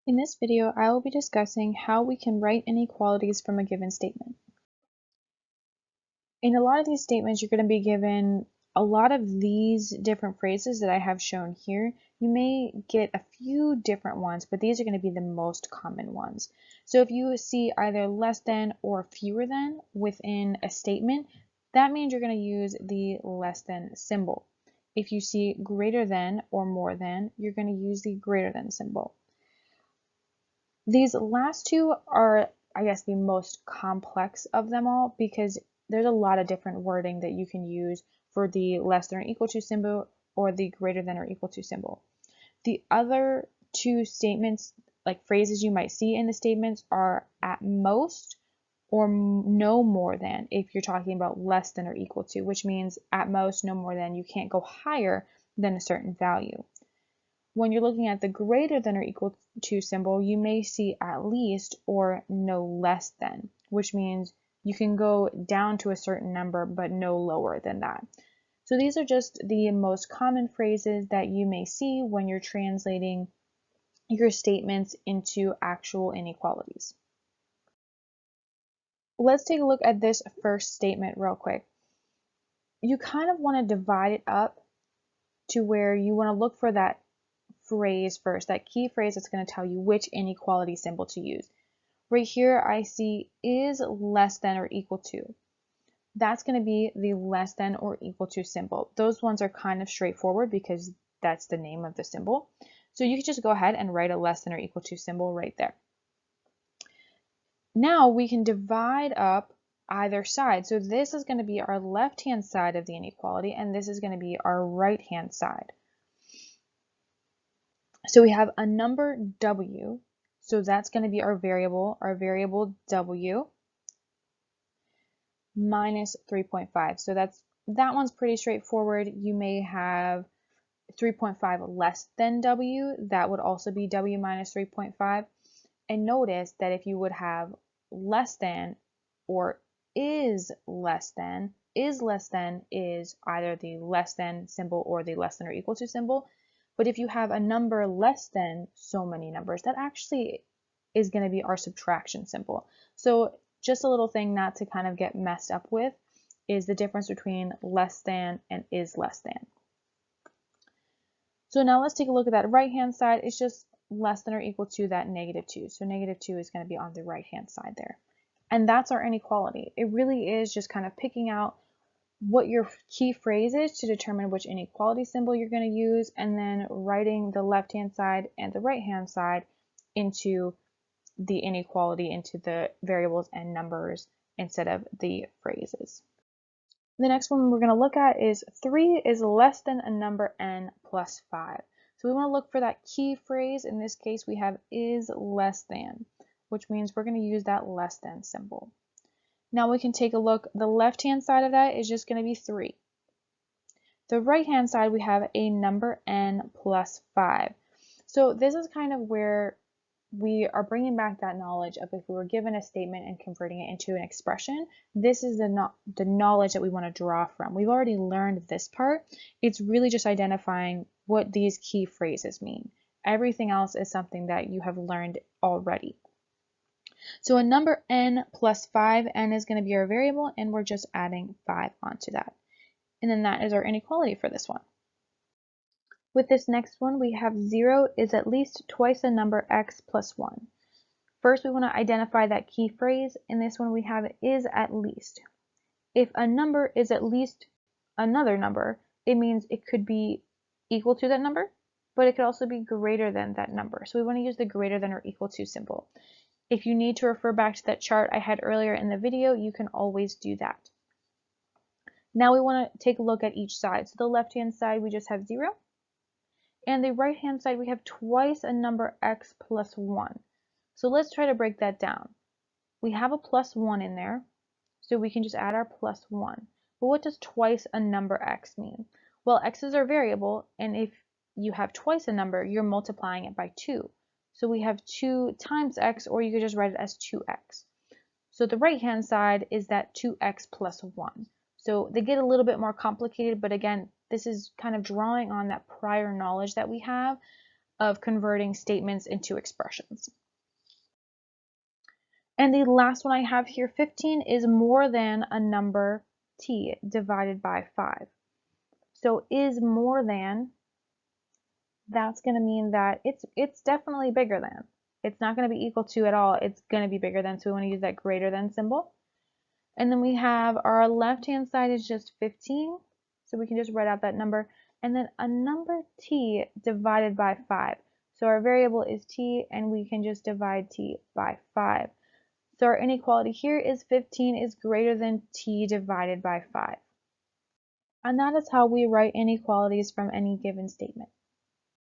In this video, I will be discussing how we can write inequalities from a given statement. In a lot of these statements, you're going to be given a lot of these different phrases that I have shown here. You may get a few different ones, but these are going to be the most common ones. So if you see either less than or fewer than within a statement, that means you're going to use the less than symbol. If you see greater than or more than, you're going to use the greater than symbol. These last two are, I guess, the most complex of them all because there's a lot of different wording that you can use for the less than or equal to symbol or the greater than or equal to symbol. The other two statements, like phrases you might see in the statements, are at most or no more than if you're talking about less than or equal to, which means at most, no more than, you can't go higher than a certain value. When you're looking at the greater than or equal to symbol, you may see at least or no less than, which means you can go down to a certain number but no lower than that. So these are just the most common phrases that you may see when you're translating your statements into actual inequalities. Let's take a look at this first statement real quick. You kind of want to divide it up to where you want to look for that phrase first, that key phrase that's going to tell you which inequality symbol to use. Right here I see is less than or equal to. That's going to be the less than or equal to symbol. Those ones are kind of straightforward because that's the name of the symbol. So you can just go ahead and write a less than or equal to symbol right there. Now we can divide up either side. So this is going to be our left-hand side of the inequality, and this is going to be our right-hand side. So we have a number w, so that's going to be our variable w minus 3.5. So that one's pretty straightforward. You may have 3.5 less than w, that would also be w minus 3.5. And notice that if you would have less than or is less than is either the less than symbol or the less than or equal to symbol. But if you have a number less than so many numbers, that actually is going to be our subtraction symbol. So just a little thing not to kind of get messed up with is the difference between less than and is less than. So now let's take a look at that right-hand side. It's just less than or equal to that -2. So -2 is going to be on the right-hand side there. And that's our inequality. It really is just kind of picking out what your key phrase is to determine which inequality symbol you're going to use, and then writing the left-hand side and the right-hand side into the inequality, into the variables and numbers instead of the phrases. The next one we're going to look at is 3 is less than a number n plus 5. So we want to look for that key phrase. In this case, we have is less than, which means we're going to use that less than symbol. Now we can take a look. The left-hand side of that is just going to be 3. The right-hand side, we have a number n plus 5. So this is kind of where we are bringing back that knowledge of if we were given a statement and converting it into an expression, this is the knowledge that we want to draw from. We've already learned this part. It's really just identifying what these key phrases mean. Everything else is something that you have learned already. So a number n plus 5, n is going to be our variable, and we're just adding 5 onto that. And then that is our inequality for this one. With this next one, we have 0 is at least twice a number x plus 1. First, we want to identify that key phrase. In this one, we have is at least. If a number is at least another number, it means it could be equal to that number, but it could also be greater than that number. So we want to use the greater than or equal to symbol. If you need to refer back to that chart I had earlier in the video, you can always do that. Now we want to take a look at each side. So the left-hand side, we just have 0. And the right-hand side, we have twice a number x plus 1. So let's try to break that down. We have a plus 1 in there, so we can just add our plus 1. But what does twice a number x mean? Well, x is our variable, and if you have twice a number, you're multiplying it by 2. So we have 2 times x, or you could just write it as 2x. So the right-hand side is that 2x plus 1. So they get a little bit more complicated, but again, this is kind of drawing on that prior knowledge that we have of converting statements into expressions. And the last one I have here, 15, is more than a number t divided by 5. So is more than, that's going to mean that it's definitely bigger than. It's not going to be equal to at all. It's going to be bigger than, so we want to use that greater than symbol. And then we have our left-hand side is just 15, so we can just write out that number. And then a number t divided by 5. So our variable is t, and we can just divide t by 5. So our inequality here is 15 is greater than t divided by 5. And that is how we write inequalities from any given statement.